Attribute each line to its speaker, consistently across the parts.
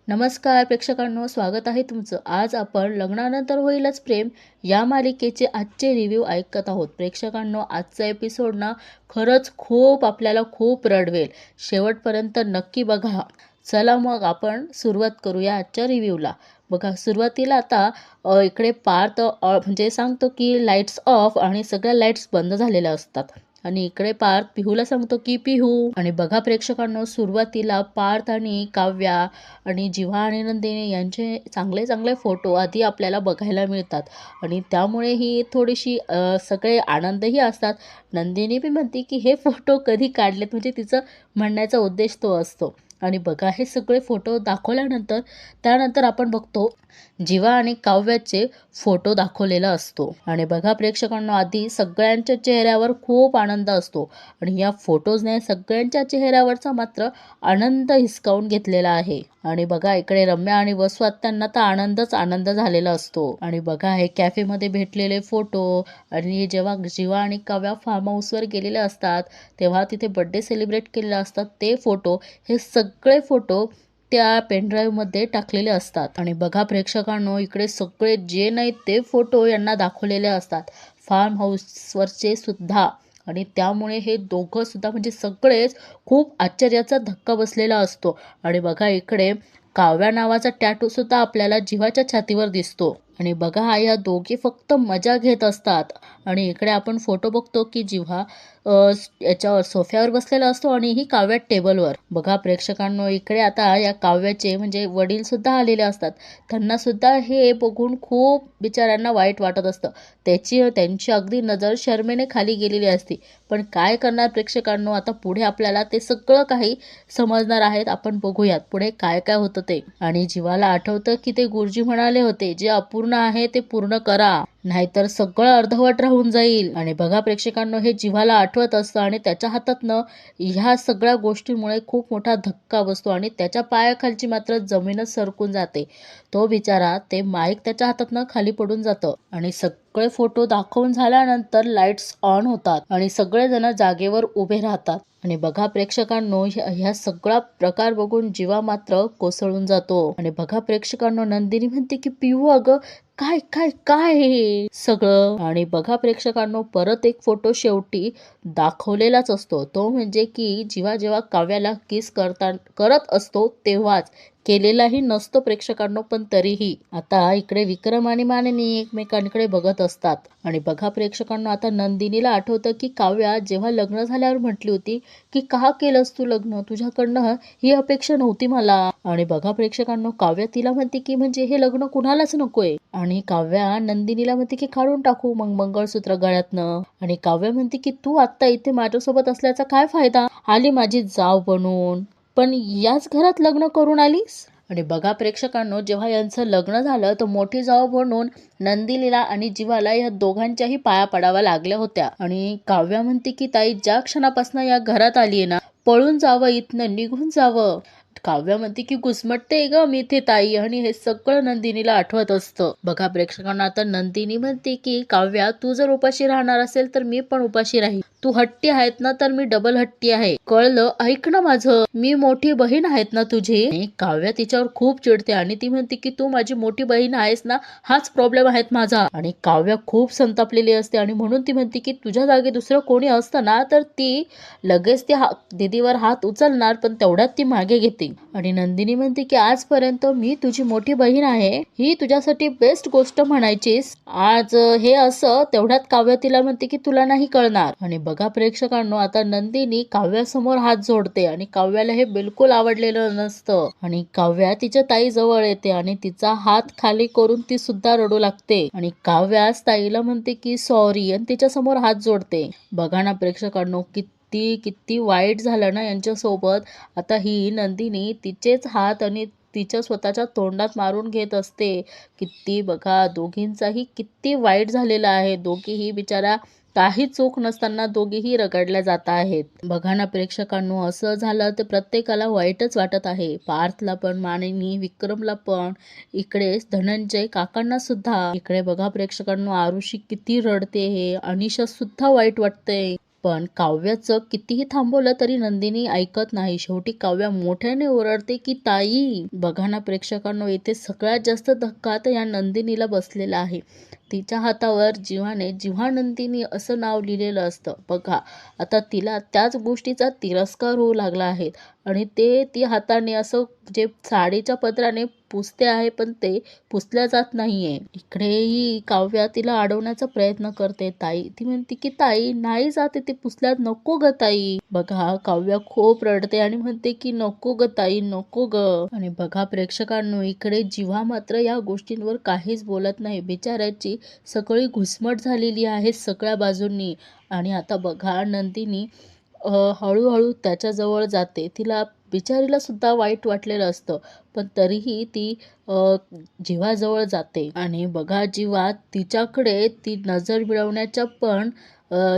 Speaker 1: नमस्कार प्रेक्षकांनो, स्वागत आहे तुमचं. आज आपण लग्नानंतर होईलच प्रेम या मालिकेचे आजचे रिव्ह्यू ऐकत आहोत. प्रेक्षकांनो, आजचा एपिसोड ना खरंच आपल्याला खूप रडवेल. शेवटपर्यंत नक्की बघा. चला मग आपण सुरुवात करूया आजच्या रिव्ह्यूला. बघा, सुरुवातीला आता इकडे पार्थ म्हणजे सांगतो की लाईट्स ऑफ आणि सगळ्या लाईट्स बंद झालेल्या असतात. आणि इकडे पार्थ पिहूला सांगतो की पिहू. आणि बघा प्रेक्षकांनो, सुरुवातीला पार्थ आणि काव्या आणि जिव्हा आणि नंदिनी यांचे चांगले चांगले फोटो आधी आपल्याला बघायला मिळतात. आणि त्यामुळे ही थोडीशी सगळे आनंदही असतात. नंदिनी बी म्हणते की हे फोटो कधी काढलेत, म्हणजे तिचं म्हणण्याचा उद्देश तो असतो. आणि बघा, हे सगळे फोटो दाखवल्यानंतर त्यानंतर आपण बघतो जिवा आणि काव्याचे फोटो दाखवलेला असतो. आणि बघा प्रेक्षकांनो, आधी सगळ्यांच्या चेहऱ्यावर खूप आनंद असतो आणि या फोटोजने सगळ्यांच्या चेहऱ्यावरचा मात्र आनंद हिसकावून घेतलेला आहे. आणि बघा, इकडे रम्या आणि वसू आत्यांना तर आनंद झालेला असतो. आणि बघा, हे कॅफेमध्ये भेटलेले फोटो आणि जेव्हा जिवा आणि काव्या फार्म हाऊसवर गेलेले असतात तेव्हा तिथे बर्थडे सेलिब्रेट केलेले असतात ते फोटो, हे सगळे फोटो त्या पेनड्राईव्हमध्ये टाकलेले असतात. आणि बघा प्रेक्षकांनो, इकडे सगळे जे नाही ते फोटो यांना दाखवलेले असतात फार्म हाऊसवरचे सुद्धा. आणि त्यामुळे हे दोघं सुद्धा म्हणजे सगळेच खूप आश्चर्याचा धक्का बसलेला असतो. आणि बघा, इकडे काव्या नावाचा टॅटू सुद्धा आपल्याला जिवाच्या छातीवर दिसतो. आणि बघा, या दोघी फक्त मजा घेत असतात. आणि इकडे आपण फोटो बघतो की जिव्हा याच्यावर सोफ्यावर बसलेला असतो आणि ही काव्या टेबलवर. बघा प्रेक्षकांनो, इकडे आता या काव्याचे म्हणजे वडील सुद्धा आलेले असतात. त्यांना सुद्धा हे बघून खूप बिचाऱ्यांना वाईट वाटत असतं. त्यांची अगदी नजर शर्मेने खाली गेलेली असते. पण काय करणार प्रेक्षकांनो, आता पुढे आपल्याला ते सगळं काही समजणार आहेत. आपण बघूयात पुढे काय काय होतं ते. आणि जीवाला आठवतं की ते गुरुजी म्हणाले होते, जे अपूर्ण आहे ते पूर्ण करा, नाहीतर सगळं अर्धवट राहून जाईल. आणि बघा प्रेक्षकांनो, हे जीवाला आठवत असतं आणि त्याच्या हातातनं ह्या सगळ्या गोष्टींमुळे खूप मोठा धक्का बसतो आणि त्याच्या पायाखालची मात्र जमीनच सरकून जाते. तो बिचारा, ते माईक त्याच्या हातातनं खाली पडून जातं. आणि सगळे फोटो दाखवून झाल्यानंतर लाईट्स ऑन होतात आणि सगळेजण जागेवर उभे राहतात. आणि बघा प्रेक्षकांनो, ह्या सगळा प्रकार बघून जीवा मात्र कोसळून जातो. आणि बघा प्रेक्षकांनो, नंदिनी म्हणते की पिहू, अगं काय काय काय हे सगळं. आणि बघा प्रेक्षकांनो, परत एक फोटो शेवटी दाखवलेलाच असतो. तो म्हणजे की जीवा जेव्हा काव्याला किस करत असतो तेव्हाच, केलेलाही नसतो प्रेक्षकांनो, पण तरीही. आता इकडे विक्रम आणि मानिनी एकमेकांकडे बघत असतात. आणि बघा प्रेक्षकांनो, आता नंदिनीला आठवतं की काव्या जेव्हा लग्न झाल्यावर म्हटली होती की का केलंस तू लग्न, तुझ्याकडनं ही अपेक्षा नव्हती मला. आणि बघा प्रेक्षकांनो, काव्या तिला म्हणते की म्हणजे हे लग्न कुणालाच नकोय. आणि काव्या नंदिनीला म्हणते की काढून टाकू मग मंगळसूत्र गळ्यातनं. आणि काव्या म्हणते की तू आता इथे माझ्यासोबत असल्याचा काय फायदा, आली माझी जाव बनून, पण याच घरात लग्न करून आलीस. आणि बघा प्रेक्षकांनो, जेव्हा यांचं लग्न झालं तर मोठी जाव म्हणून नंदिनीला आणि जीवाला या दोघांच्याही पाया पडाव्या लागल्या होत्या. आणि काव्या म्हणते की ताई, ज्या क्षणापासून या घरात आलीये ना, पळून जावं, इथनं निघून जावं. काव्या म्हणते की घुसमटते ग मी इथे ताई. आणि हे सगळं नंदिनीला आठवत असतं. बघा प्रेक्षकांना, आता नंदिनी म्हणते की काव्या, तू जर उपाशी राहणार असेल तर मी पण उपाशी राहील. तू हट्टी आहेत ना, तर मी डबल हट्टी आहे, कळलं, ऐक ना माझं, मी मोठी बहीण आहेत ना तुझी. आणि काव्या तिच्यावर खूप चिडते आणि ती म्हणते की तू माझी मोठी बहीण आहेस ना, हाच प्रॉब्लेम आहे माझा. आणि काव्या खूप संतापलेली असते आणि म्हणून ती म्हणते की तुझ्या जागी दुसरं कोणी असतं ना तर ती लगेच त्या दीदीवर हात उचलणार, पण तेवढ्यात ती मागे घेते. आणि नंदिनी म्हणते की आजपर्यंत मी तुझी मोठी बहीण आहे, ही तुझ्यासाठी बेस्ट गोष्ट म्हणायचीस, आज हे असं. तेवढ्यात काव्या तिला म्हणते की तुला नाही कळणार. आणि बघा प्रेक्षकांनो, आता नंदिनी काव्यासमोर हात जोडते आणि काव्याला हे बिलकुल आवडलेलं नसतं. आणि काव्या तिच्या ताई जवळ येते आणि तिचा हात खाली करून ती सुद्धा रडू लागते. आणि काव्या ताईला म्हणते की सॉरी आणि तिच्या समोर हात जोडते. बघा ना प्रेक्षकांनो, किती वाईट झालं ना यांच्यासोबत. आता ही नंदिनी तिचेच हात आणि तिच्या स्वतःच्या तोंडात मारून घेत असते. किती बघा, दोघींचाही किती वाईट झालेला आहे. दोघीही बिचारा काही चूक नसताना दोघीही रगडल्या जात आहेत. बघा ना प्रेक्षकांनो, असं झालं तर प्रत्येकाला वाईटच वाटत आहे. पार्थला पण, मानिनी, विक्रमला पण, इकडे धनंजय काकांना सुद्धा. इकडे बघा प्रेक्षकांनो, आरुषी किती रडते, हे अनिशा सुद्धा वाईट वाटते. पण काव्याचं कितीही थांबवलं तरी नंदिनी ऐकत नाही. शेवटी काव्या मोठ्याने ओरडते की ताई. बघा ना प्रेक्षकांनो, इथे सगळ्यात जास्त धक्का तर या नंदिनीला बसलेला आहे. तिच्या हातावर जीवाने जीवानंदिनी असं नाव लिहिलेलं असतं. बघा आता तिला त्याच गोष्टीचा तिरस्कार होऊ लागला आहे आणि ती हाताने असं जे साडीच्या पदराने पुसते आहे, पण ते पुसल्या जात नाहीये. इकडेही काव्या तिला अडवण्याचा प्रयत्न करते. ती म्हणते की ताई नाही जाते, ते पुसल्यात नको ग ताई. बघा काव्या खूप रडते आणि म्हणते की नको ग ताई, नको ग. आणि बघा प्रेक्षकांनो, इकडे जीवा मात्र या गोष्टींवर काहीच बोलत नाही. बिचाऱ्याची सगळी घुसमट झालेली आहे सगळ्या बाजूंनी. आणि आता बघा नंदिनी हळूहळू त्याच्याजवळ जाते. तिला बिचारीला सुद्धा वाईट वाटलेलं असतं, पण तरीही ती जीवाजवळ जाते. आणि बघा जीवा तिच्याकडे ती नजर मिळवण्याच्या पण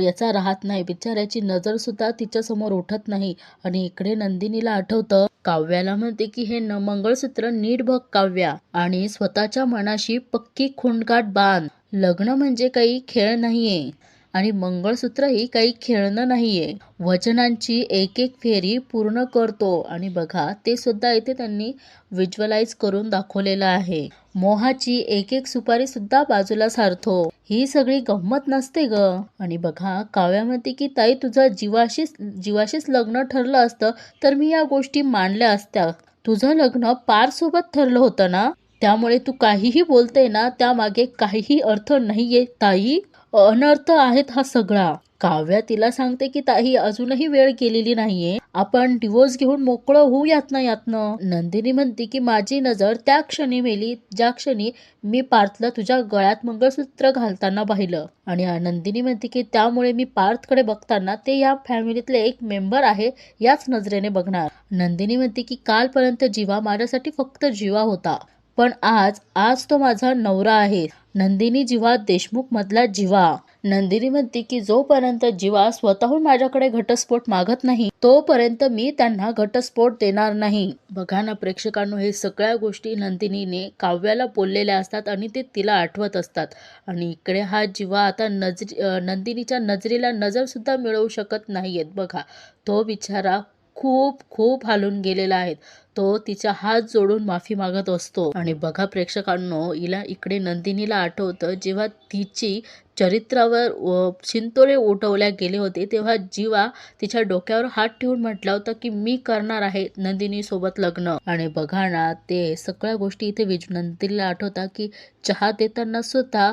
Speaker 1: याचा राहत नाही. बिचाऱ्याची नजर सुद्धा तिच्या समोर उठत नाही. आणि इकडे नंदिनीला आठवतं, काव्याला म्हणते की हे मंगळसूत्र नीट बघ काव्या आणि स्वतःच्या मनाशी पक्की खुणगाठ बांध. लग्न म्हणजे काही खेळ नाहीये आणि मंगळसूत्रही काही खेळणं नाहीये. वचनांची एक एक फेरी पूर्ण करतो. आणि बघा ते सुद्धा इथे त्यांनी व्हिज्युअलाइज करून दाखवलेलं आहे. मोहाची एक एक सुपारी सुद्धा बाजूला सारतो. ही सगळी गंमत नसते ग. आणि बघा काव्या म्हणते की ताई तुझं जीवाशीच लग्न ठरलं असतं तर मी या गोष्टी मांडल्या असत्या. तुझं लग्न पार सोबत ठरलं होतं ना, त्यामुळे तू काहीही बोलते ना त्यामागे काहीही अर्थ नाहीये ताई. अनर्थ आहेत हा सगळा. काव्या तिला सांगते की ताई अजूनही वेळ गेलेली नाहीये, आपण डिवोर्स घेऊन मोकळं होऊ यातनं. नंदिनी म्हणते की माझी नजर त्या क्षणी मेली ज्या क्षणी मी पार्थला तुझ्या गळ्यात मंगळसूत्र घालताना पाहिलं. आणि नंदिनी म्हणते की त्यामुळे मी पार्थकडे बघताना ते या फॅमिलीतले एक मेंबर आहे याच नजरेने बघणार. नंदिनी म्हणते की कालपर्यंत जीवा माझ्यासाठी फक्त जीवा होता, पण आज तो माझा नवरा आहे. नंदिनी जीवा देशमुख मधला जीवा. नंदिनी म्हणते की जोपर्यंत जीवा स्वतःहून माझ्याकडे घटस्फोट मागत नाही तोपर्यंत मी त्यांना घटस्फोट देणार नाही. बघा ना प्रेक्षकांनो, हे सगळ्या गोष्टी नंदिनीने काव्याला बोललेल्या असतात आणि ते तिला आठवत असतात. आणि इकडे हा जीवा आता नंदिनीच्या नजरेला नजर सुद्धा मिळवू शकत नाहीयेत. बघा तो बिचारा खूप खूप हालून गेलेला आहे. तो तिचा हात जोडून माफी मागत असतो. आणि बघा प्रेक्षकांनो, इकडे नंदिनीला आठवतं जेव्हा तिची चरित्रावर शिंतोडे उठवल्या गेले होते तेव्हा जीवा तिच्या डोक्यावर हात ठेवून म्हटला होता की मी करणार आहे नंदिनी सोबत लग्न. आणि बघा ना ते सगळ्या गोष्टी इथे नंदिनीला आठवतात की चहा देताना सुद्धा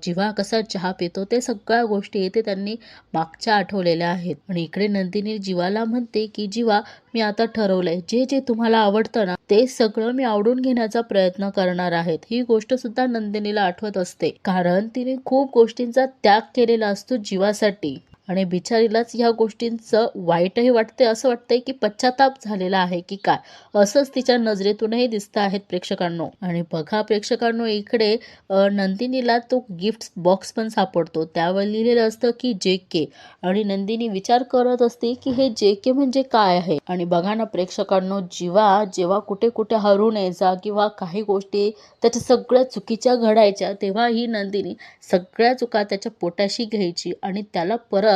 Speaker 1: जीवा कसा चहा पितो, ते सगळ्या गोष्टी इथे त्यांनी मागच्या आठवलेल्या आहेत. आणि इकडे नंदिनी जीवाला म्हणते की जीवा मी आता ठरवलंय, जे जे तुम्हाला आवडतं ना ते सगळं मी आवडून घेण्याचा प्रयत्न करणार आहेत. ही गोष्ट सुद्धा नंदिनीला आठवत असते, कारण तिने खूप गोष्टींचा त्याग केलेला असतो जीवासाठी. आणि बिचारीलाच ह्या गोष्टींचं वाईटही वाटते, असं वाटतंय की पश्चाताप झालेला आहे की काय, असंच तिच्या नजरेतूनही दिसत आहेत प्रेक्षकांनो. आणि बघा प्रेक्षकांनो, इकडे नंदिनीला तो गिफ्ट बॉक्स पण सापडतो, त्यावर लिहिलेलं असतं की JK. आणि नंदिनी विचार करत असते की हे JK म्हणजे काय आहे. आणि बघा ना प्रेक्षकांनो, जीवा जेव्हा कुठे कुठे हरून यायचा किंवा काही गोष्टी त्याच्या सगळ्या चुकीच्या घडायच्या तेव्हा ही नंदिनी सगळ्या चुका त्याच्या पोटाशी घ्यायची आणि त्याला परत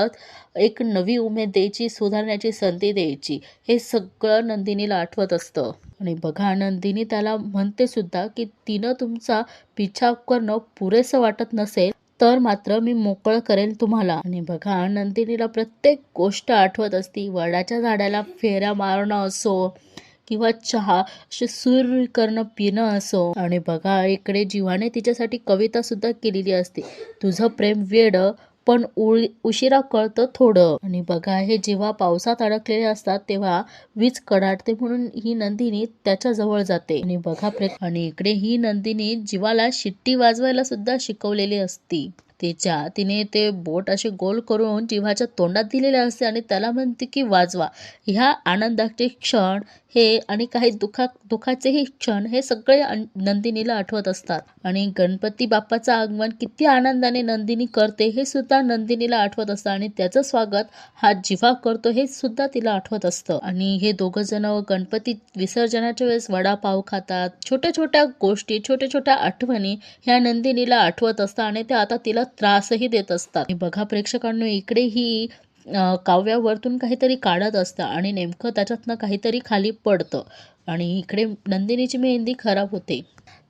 Speaker 1: एक नवी उमेद द्यायची, सुधारण्याची संधी द्यायची. हे सगळं नंदिनीला आठवत असतं. आणि बघा नंदिनी त्याला म्हणते सुद्धा की तिनं तुमचा पिछा करणं पुरेसं वाटत नसेल तर मात्र मी मोकळं करेल तुम्हाला. आणि बघा नंदिनीला प्रत्येक गोष्ट आठवत असती. वडाच्या झाडाला फेऱ्या मारणं असो किंवा चहा असे सुर करणं पिणं असो. आणि बघा इकडे जीवाने तिच्यासाठी कविता सुद्धा केलेली असते, तुझं प्रेम वेड पण उशिरा कळतं थोडं. आणि बघा हे जेव्हा पावसात अडकलेले असतात तेव्हा वीज कडाडते म्हणून ही नंदिनी त्याच्या जवळ जाते. आणि बघा आणि इकडे ही नंदिनी जीवाला शिट्टी वाजवायला सुद्धा शिकवलेली असती. तिने ते बोट असे गोल करून जीवाच्या तोंडात दिलेले असते आणि त्याला म्हणते की वाजवा. ह्या आनंदाचे क्षण हे आणि काही दुःखाचेही क्षण हे सगळे नंदिनीला आठवत असतात. आणि गणपती बाप्पाचं आगमन किती आनंदाने नंदिनी करते हे सुद्धा नंदिनीला आठवत असतं आणि त्याचं स्वागत हा जीवा करतो हे सुद्धा तिला आठवत असतं. आणि हे दोघं जण गणपती विसर्जनाच्या वेळेस वडापाव खातात. छोट्या छोट्या गोष्टी, छोट्या छोट्या आठवणी ह्या नंदिनीला आठवत असतात आणि ते आता तिला त्रासही देत असतात. बघा प्रेक्षकांनो, इकडे ही काव्या वरतून काहीतरी काढत असतं आणि नेमकं त्याच्यातनं काहीतरी खाली पडतं आणि इकडे नंदिनीची मेहंदी खराब होते.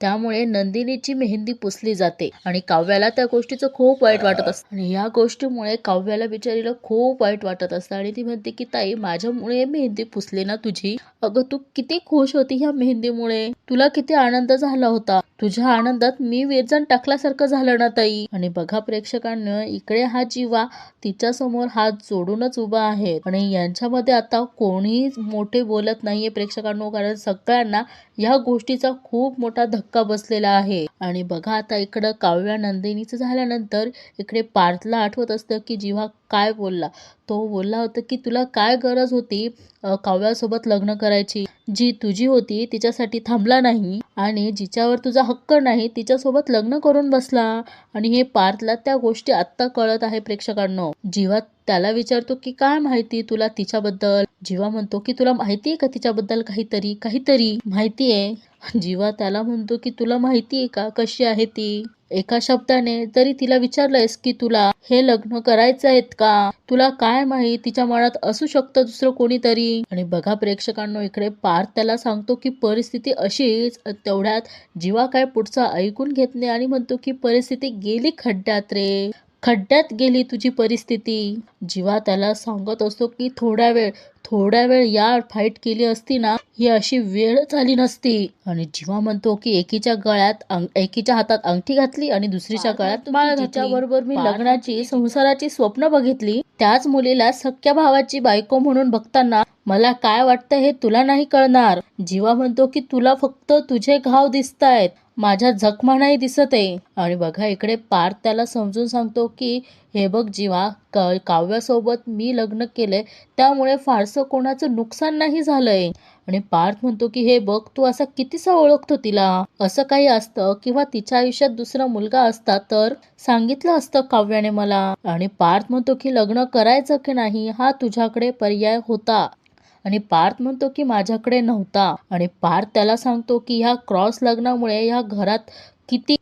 Speaker 1: त्यामुळे नंदिनीची मेहंदी पुसली जाते आणि काव्याला त्या गोष्टीचं खूप वाईट वाटत असतं आणि या गोष्टीमुळे काव्याला बिचारीला खूप वाईट वाटत असतं आणि ती म्हणते की ताई, माझ्यामुळे मेहंदी पुसली ना तुझी. अगं, तू किती खुश होती ह्या मेहंदीमुळे, तुला किती आनंद झाला होता. तुझ्या आनंदात मी विरजण टाकल्यासारखं झालं ना ताई. आणि बघा प्रेक्षकांना, इकडे हा जीवा तिच्या समोर हात जोडूनच उभा आहे आणि यांच्यामध्ये आता कोणीही मोठे बोलत नाहीये प्रेक्षकांनो, कारण सगळ्यांना या गोष्टीचा खूप मोठा धक्का बसलेला आहे. आणि बघा आता इकडं काव्या नंदिनीचं झाल्यानंतर इकडे पार्थला आठवत असतं की जीवा काय बोलला. तो बोलला होता की तुला काय गरज होती काव्यासोबत लग्न करायची. जी तुझी होती तिच्यासाठी थांबला नाही आणि जिच्यावर तुझा हक्क नाही तिच्यासोबत लग्न करून बसला. आणि हे पार्थला त्या गोष्टी आत्ता कळत आहे प्रेक्षकांनो. जीवा त्याला विचारतो की काय माहिती तुला तिच्याबद्दल. जीवा म्हणतो की तुला माहिती आहे का तिच्याबद्दल काहीतरी काहीतरी माहिती आहे. जीवा त्याला म्हणतो की तुला माहिती आहे का कशी आहे ती. एका शब्दाने तरी तिला विचारलंयस की तुला हे लग्न करायचं आहेत का. तुला काय माहित तिच्या मनात असू शकतं दुसरं कोणीतरी. आणि बघा प्रेक्षकांनो, इकडे पार्थ त्याला सांगतो की परिस्थिती अशीच. तेवढ्यात जीवा काय पुढचा ऐकून घेत नाही आणि म्हणतो की परिस्थिती गेली खड्ड्यात रे, खड्ड्यात गेली तुझी परिस्थिती. जीवा त्याला सांगत असतो की थोड्या वेळ यार फाईट केली असती ना ही अशी वेळ झाली नसती. आणि जीवा म्हणतो की एकीच्या हातात अंगठी घातली आणि दुसरीच्या गळ्यात माळ घातली. जिच्याबरोबर मी लग्नाची संसाराची स्वप्न बघितली त्याच मुलीला सख्या भावाची बायको म्हणून बघताना मला काय वाटतं हे तुला नाही कळणार. जीवा म्हणतो की तुला फक्त तुझे घाव दिसतायत, माझ्या जखमा नाही दिसत आहे. आणि बघा इकडे पार्थ त्याला समजून सांगतो की हे बघ जीवा, काव्यासोबत मी लग्न केलंय त्यामुळे फारसं कोणाचं नुकसान नाही झालंय. आणि पार्थ म्हणतो की हे बघ, तू असा कितीसा ओळखतो तिला. असं काही असतं किंवा तिच्या आयुष्यात दुसरा मुलगा असता तर सांगितलं असतं काव्याने मला. आणि पार्थ म्हणतो की लग्न करायचं की नाही हा तुझ्याकडे पर्याय होता आणि पार्थ म्हणतो की माझ्याकडे नव्हता. आणि पार्थ त्याला सांगतो की ह्या क्रॉस लग्नामुळे ह्या घरात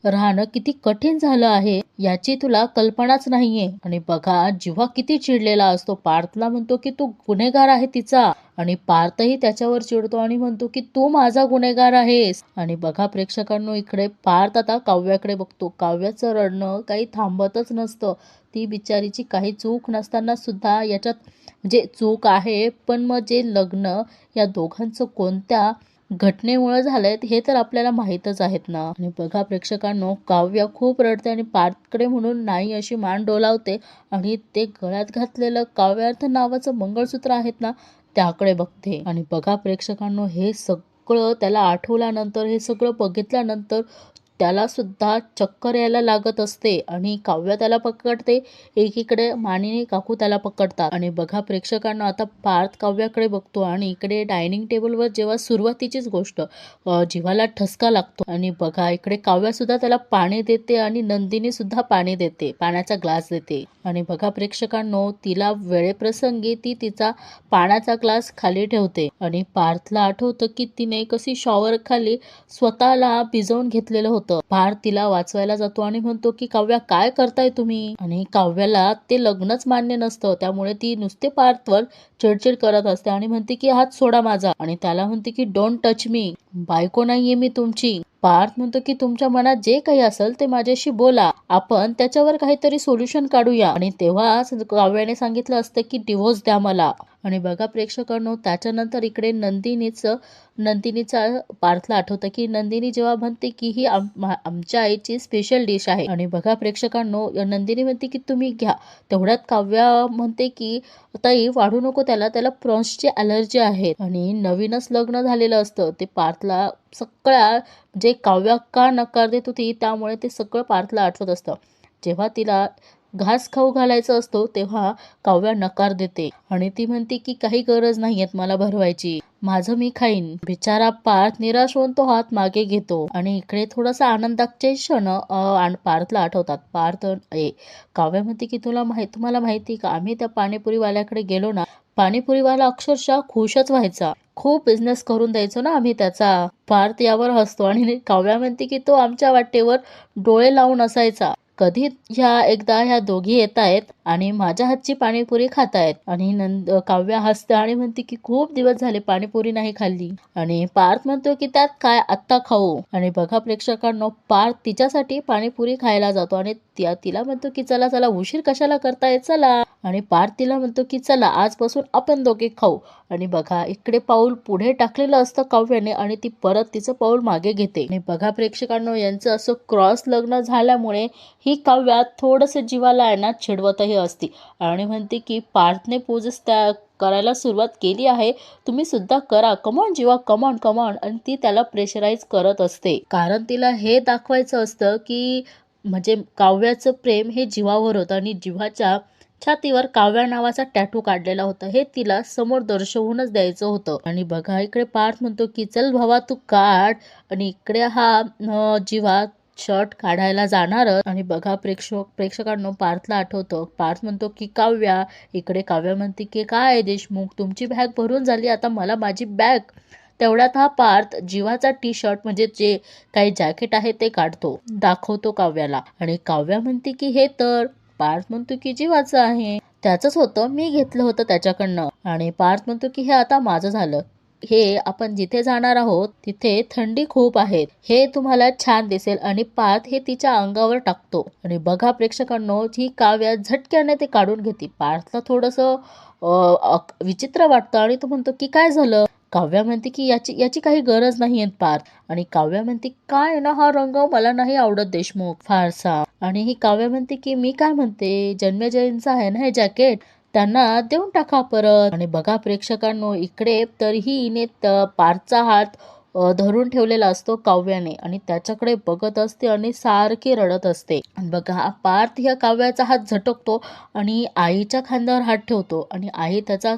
Speaker 1: राहणं किती कठीण झालं आहे याची तुला कल्पनाच नाहीये. आणि बघा जीवा किती चिडलेला असतो. पार्थला म्हणतो की तू गुन्हेगार आहे तिचा. आणि पार्थही त्याच्यावर चिडतो आणि म्हणतो की तू माझा गुन्हेगार आहेस. आणि बघा प्रेक्षकांनो, इकडे पार्थ आता काव्याकडे बघतो. काव्याचं रडणं काही थांबतच नसतं. ती बिचारीची काही चूक नसताना सुद्धा याच्यात म्हणजे चूक आहे, पण मग जे लग्न या दोघांचं कोणत्या घटनेमुळे झालंय हे तर आपल्याला माहीतच आहेत ना. आणि बघा प्रेक्षकांनो, काव्या खूप रडते आणि पार्थकडे म्हणून नाही अशी मान डोलावते आणि ते गळ्यात घातलेलं काव्यार्थ नावाचं मंगळसूत्र आहेत ना त्याकडे बघते. आणि बघा प्रेक्षकांनो, हे सगळं त्याला आठवल्यानंतर, हे सगळं बघितल्यानंतर त्याला सुद्धा चक्कर यायला लागत असते आणि काव्या त्याला पकडते. एकीकडे मानिनी काकू त्याला पकडतात. आणि बघा प्रेक्षकांना, आता पार्थ काव्याकडे बघतो आणि इकडे डायनिंग टेबलवर जेव्हा सुरुवातीचीच गोष्ट जीवाला ठसका लागतो. आणि बघा इकडे काव्या सुद्धा त्याला पाणी देते आणि नंदिनी सुद्धा पाणी देते, पाण्याचा ग्लास देते. आणि बघा प्रेक्षकांनो, तिला वेळेप्रसंगी ती तिचा पाण्याचा ग्लास खाली ठेवते आणि पार्थला आठवतं की तिने कशी शॉवर खाली स्वतःला भिजवून घेतलेलं होतं. पार्थ तिला वाचवायला जातो आणि म्हणतो की काव्या काय करताय तुम्ही. आणि काव्याला ते लग्नच मान्य नसतं, त्यामुळे ती नुसते पार्थवर चिडचिड करत असते आणि म्हणते की हात सोडा माझा. आणि त्याला म्हणते की डोंट टच मी, बायको नाहीये मी तुमची. पार्थ म्हणतो की तुमच्या मनात जे काही असेल ते माझ्याशी बोला, आपण त्याच्यावर काहीतरी सोल्युशन काढूया. आणि तेव्हा काव्याने सांगितलं असतं की डिवोर्स द्या मला. आणि बघा प्रेक्षकांनो, त्याच्यानंतर इकडे नंदिनीचा पार्थला आठवतं की नंदिनी जेव्हा म्हणते की ही आमच्या आईची स्पेशल डिश आहे. आणि बघा प्रेक्षकांनो, नंदिनी म्हणते की तुम्ही घ्या. तेवढ्यात काव्या म्हणते की ताई वाढू नको त्याला प्रॉन्सची अलर्जी आहे. आणि नवीनच लग्न झालेलं असतं ते पार्थला सगळ्या जे काव्या का नकार देत होती त्यामुळे ते सगळं पार्थला आठवत असतं. जेव्हा तिला घास खाऊ घालायचं असतो तेव्हा काव्या नकार देते आणि ती म्हणते की काही गरज नाहीयेत मला भरवायची, माझं मी खाईन. बिचारा पार्थ निराश होऊन तो हात मागे घेतो. आणि इकडे थोडासा आनंदाचे क्षण पार्थला आठवतात. काव्या म्हणते की तुम्हाला माहिती का, आम्ही त्या पाणीपुरीवाल्याकडे गेलो ना, पाणीपुरीवाला अक्षरशः खुशच व्हायचा, खूप बिझनेस करून द्यायचो ना आम्ही त्याचा. पार्थ यावर हसतो आणि काव्या म्हणते की तो आमच्या वाटेवर डोळे लावून असायचा. कधी एकदा ह्या दोघी येत आहेत आणि माझ्या हातची पाणीपुरी खात आहेत. आणि काव्या हसते आणि म्हणते की खूप दिवस झाले पाणीपुरी नाही खाल्ली. आणि पार्थ म्हणतो की त्यात काय, आत्ता खाऊ. आणि बघा प्रेक्षकांनो, पार्थ तिच्यासाठी पाणीपुरी खायला जातो आणि तिला म्हणतो की चला चला, उशीर कशाला करताय, चला. आणि पार्थ तिला म्हणतो की चला आजपासून आपण दोघे खाऊ. आणि बघा इकडे पाऊल पुढे टाकलेलं असतं काव्याने आणि ती परत तिचं पाऊल मागे घेते. आणि बघा प्रेक्षकांनो, यांचं असं क्रॉस लग्न झाल्यामुळे ही काव्या थोडस जीवाला आहे ना चिडवतही असते आणि म्हणते की पार्थने पोजेस त्या करायला सुरुवात केली आहे, तुम्ही सुद्धा करा, कमॉन जीवा, कमॉन कमॉन. आणि ती त्याला प्रेशराईज करत असते, कारण तिला हे दाखवायचं असतं की म्हणजे काव्याचं प्रेम हे जीवावर होतं आणि जीवाच्या छातीवर काव्या नावाचा टॅटू काढलेला होता, हे तिला समोर दर्शवूनच द्यायचं होतं. आणि बघा इकडे पार्थ म्हणतो की चल भावा तू काढ. आणि इकडे हा जीवा शर्ट काढायला जाणार. आणि बघा प्रेक्षकांनो, पार्थला आठवतं. पार्थ म्हणतो की काव्या. इकडे काव्या म्हणते की काय देशमुख, तुमची बॅग भरून झाली, आता मला माझी बॅग. तेवढ्यात हा पार्थ जीवाचा टी शर्ट म्हणजे जे काही जॅकेट आहे ते काढतो, दाखवतो काव्याला. आणि काव्या म्हणते की हे तर. पार्थ म्हणतो की जीवाचं आहे, त्याचंच होतं, मी घेतलं होतं त्याच्याकडनं. आणि पार्थ म्हणतो की हे आता माझं झालं, हे आपण जिथे जाणार आहोत तिथे थंडी खूप आहे, हे तुम्हाला छान दिसेल. आणि पार्थ हे तिच्या अंगावर टाकतो. आणि बघा प्रेक्षकांनो, ही काव्या झटक्याने ते काढून घेते. पार्थला थोडस विचित्र वाटतं आणि तो म्हणतो की काय झालं. काव्या म्हणते की याची काही गरज नाही आहे पार्थ. आणि काव्या म्हणते काय ना, हा रंग मला नाही आवडत देशमुख फारसा. आणि ही काव्या म्हणते की मी काय म्हणते, जन्मेजयंचा आहे ना हे जॅकेट, त्यांना देऊन टाका परत. आणि बघा प्रेक्षकांनो, इकडे तरीही हिने पार्थचा हात धरून ठेवलेला असतो काव्याने आणि त्याच्याकडे बघत असते आणि सारखी रडत असते. बघा पार्थ ह्या काव्याचा हात झटकतो आणि आईच्या खांद्यावर हात ठेवतो आणि आई त्याचा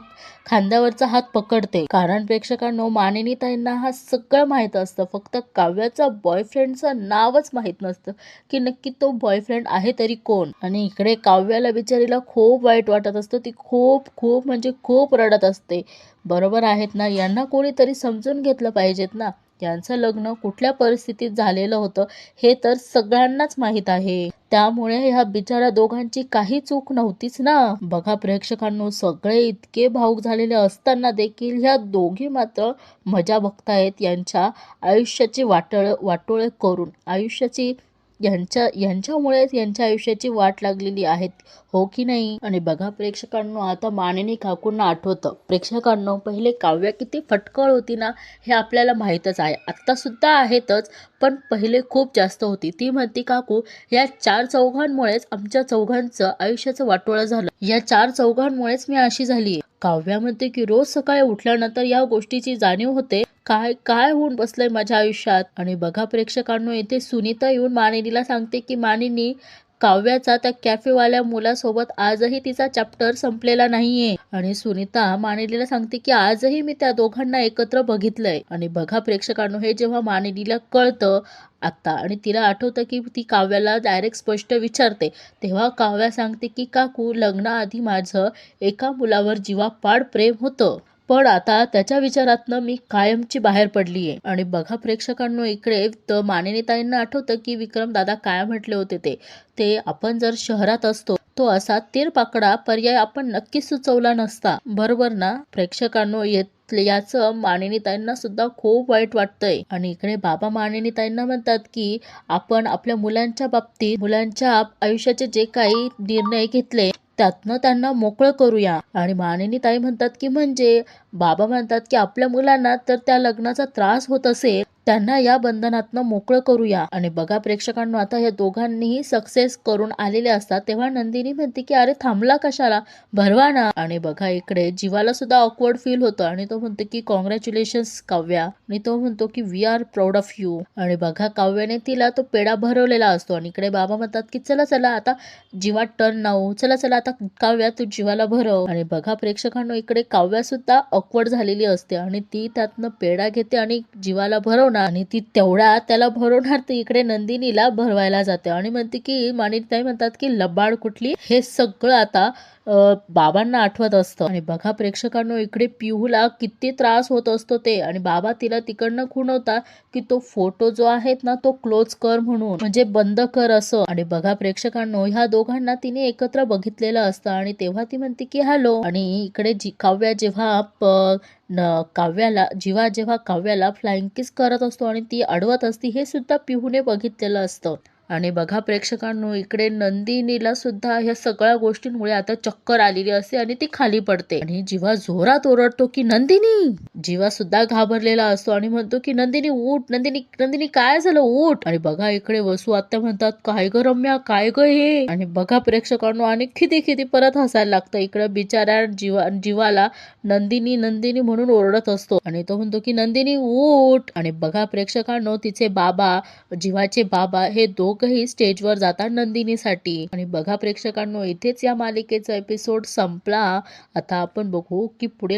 Speaker 1: खांद्यावरचा हात पकडते. कारण प्रेक्षकांनो, मानिनी ताईंना हा सगळं माहित असतं, फक्त काव्याचा बॉयफ्रेंडचं नावच माहित नसतं की नक्की तो बॉयफ्रेंड आहे तरी कोण. आणि इकडे काव्याला बिचारीला खूप वाईट वाटत असतं, ती खूप खूप म्हणजे खूप रडत असते. बरोबर आहेत ना, यांना कोणीतरी समजून घेतलं पाहिजेत ना, यांचं लग्न कुठल्या परिस्थितीत झालेलं होतं हे तर सगळ्यांनाच माहित आहे, त्यामुळे ह्या बिचारा दोघांची काही चूक नव्हतीच ना. बघा प्रेक्षकांनो, सगळे इतके भावुक झालेले असताना देखील ह्या दोघी मात्र मजा बघतायत यांच्या आयुष्याची वाटोळे करून. यांच्यामुळेच यांच्या आयुष्याची वाट लागलेली आहे, हो की नाही. आणि बघा प्रेक्षकांनो, आता मानिनी काकूंना आठवतं. प्रेक्षकांनो, पहिले काव्या किती फटकळ होती ना, हे आपल्याला माहीतच आहे, आत्ता सुद्धा आहेतच, पण पहिले खूप जास्त होती. ती म्हणती काकू, या 4 चौघांमुळेच आमच्या चौघांचं आयुष्याचं वाटोळं झालं, या 4 चौघांमुळेच मी अशी झाली. काव्या म्हणते की रोज सकाळी उठल्यानंतर या गोष्टीची जाणीव होते, काय काय होऊन बसलंय माझ्या आयुष्यात. आणि बघा प्रेक्षकांनो, इथे सुनीता येऊन मानिनीला सांगते की मानिनी, काव्याचा त्या कॅफेवाल्या मुलासोबत आजही तिचा चॅप्टर संपलेला नाहीये. आणि सुनीता मानिनीला सांगते की आजही मी त्या दोघांना एकत्र बघितलंय. आणि बघा प्रेक्षकांनो, हे जेव्हा मानिनीला कळतं आता आणि तिला आठवतं की ती काव्याला डायरेक्ट स्पष्ट विचारते, तेव्हा काव्या सांगते की काकू, लग्नाआधी माझं एका मुलावर जीवापाड प्रेम होतं, पण आता त्याच्या विचारातनं मी कायमची बाहेर पडलीये. आणि बघा प्रेक्षकांनो, इकडे मानिनी ताईंना आठवतं की विक्रम दादा काय म्हटले होते ते आपण जर शहरात असतो तो असा तीरपाकडा पर्याय आपण नक्कीच सुचवला नसता, बरोबर ना प्रेक्षकांनो. याचं मानिनी ताईंना सुद्धा खूप वाईट वाटतंय. आणि इकडे बाबा मानिनी ताईंना म्हणतात की आपण आपल्या मुलांच्या बाबतीत, मुलांच्या आयुष्याचे जे काही निर्णय घेतले त्यातनं त्यांना मोकळं करूया. आणि मानिनी ताई म्हणतात की म्हणजे बाबा म्हणतात की आपल्या मुलांना तर त्या लग्नाचा त्रास होत असेल, त्यांना या बंधनातनं मोकळं करूया. आणि बघा प्रेक्षकांनो, आता या दोघांनीही सक्सेस करून आलेले असतात, तेव्हा नंदिनी म्हणते की अरे थांबला कशाला, भरवा ना. आणि बघा इकडे जीवाला सुद्धा ऑकवर्ड फील होतं आणि तो म्हणतो की कॉंग्रॅच्युलेशन्स काव्या. आणि तो म्हणतो की we are proud of you. आणि बघा काव्याने तिला तो पेढा भरवलेला असतो. आणि इकडे बाबा म्हणतात की चला चला आता जीवा टर्न नाऊ, चला चला आता काव्या तू जीवाला भरव. आणि बघा प्रेक्षकांनो, इकडे काव्या सुद्धा ऑकवर्ड झालेली असते आणि ती त्यातनं पेढा घेते आणि जीवाला भरवणार भरवणार आणि ती तेवढ्यात त्याला भरवणार, ती इकडे नंदिनीला भरवायला जाते आणि म्हणते की माणिकताई म्हणतात की लबाड कुठली, हे सगळं आता बाबांना आठवत असतं. आणि बघा प्रेक्षकांनो, इकडे पिहूला किती त्रास होत असतो ते, आणि बाबा तिला तिकडनं खुणवता की तो फोटो जो आहेत ना तो क्लोज कर म्हणून, म्हणजे बंद कर असं. आणि बघा प्रेक्षकांनो, ह्या दोघांना तिने एकत्र बघितलेलं असतं आणि तेव्हा ती म्हणते की हॅलो. आणि इकडे काव्या जेव्हा जेव्हा काव्याला फ्लाइंग किस करत असतो आणि ती अडवत असते, हे सुद्धा पिहूने बघितलेलं असतं. आणि बघा प्रेक्षकांनो, इकडे नंदिनीला सुद्धा ह्या सगळ्या गोष्टींमुळे आता चक्कर आलेली असते आणि ती खाली पडते. आणि जीवा जोरात ओरडतो की नंदिनी. जीवा सुद्धा घाबरलेला असतो आणि म्हणतो की नंदिनी उठ, नंदिनी नंदिनी काय झालं, उठ. आणि बघा इकडे वसू आत्या म्हणतात काय ग रम्या, काय ग हे. आणि बघा प्रेक्षकांनो, आणि किती परत हसायला लागतं. इकडे बिचाऱ्या जीवाला नंदिनी नंदिनी म्हणून ओरडत असतो आणि तो म्हणतो की नंदिनी उठ. आणि बघा प्रेक्षकांनो, तिचे बाबा, जीवाचे बाबा, हे दोघही स्टेजवर जातात नंदिनीसाठी. आणि बघा प्रेक्षकांनो, इथेच या मालिकेचा एपिसोड संपला. आता आपण बघू की पुढे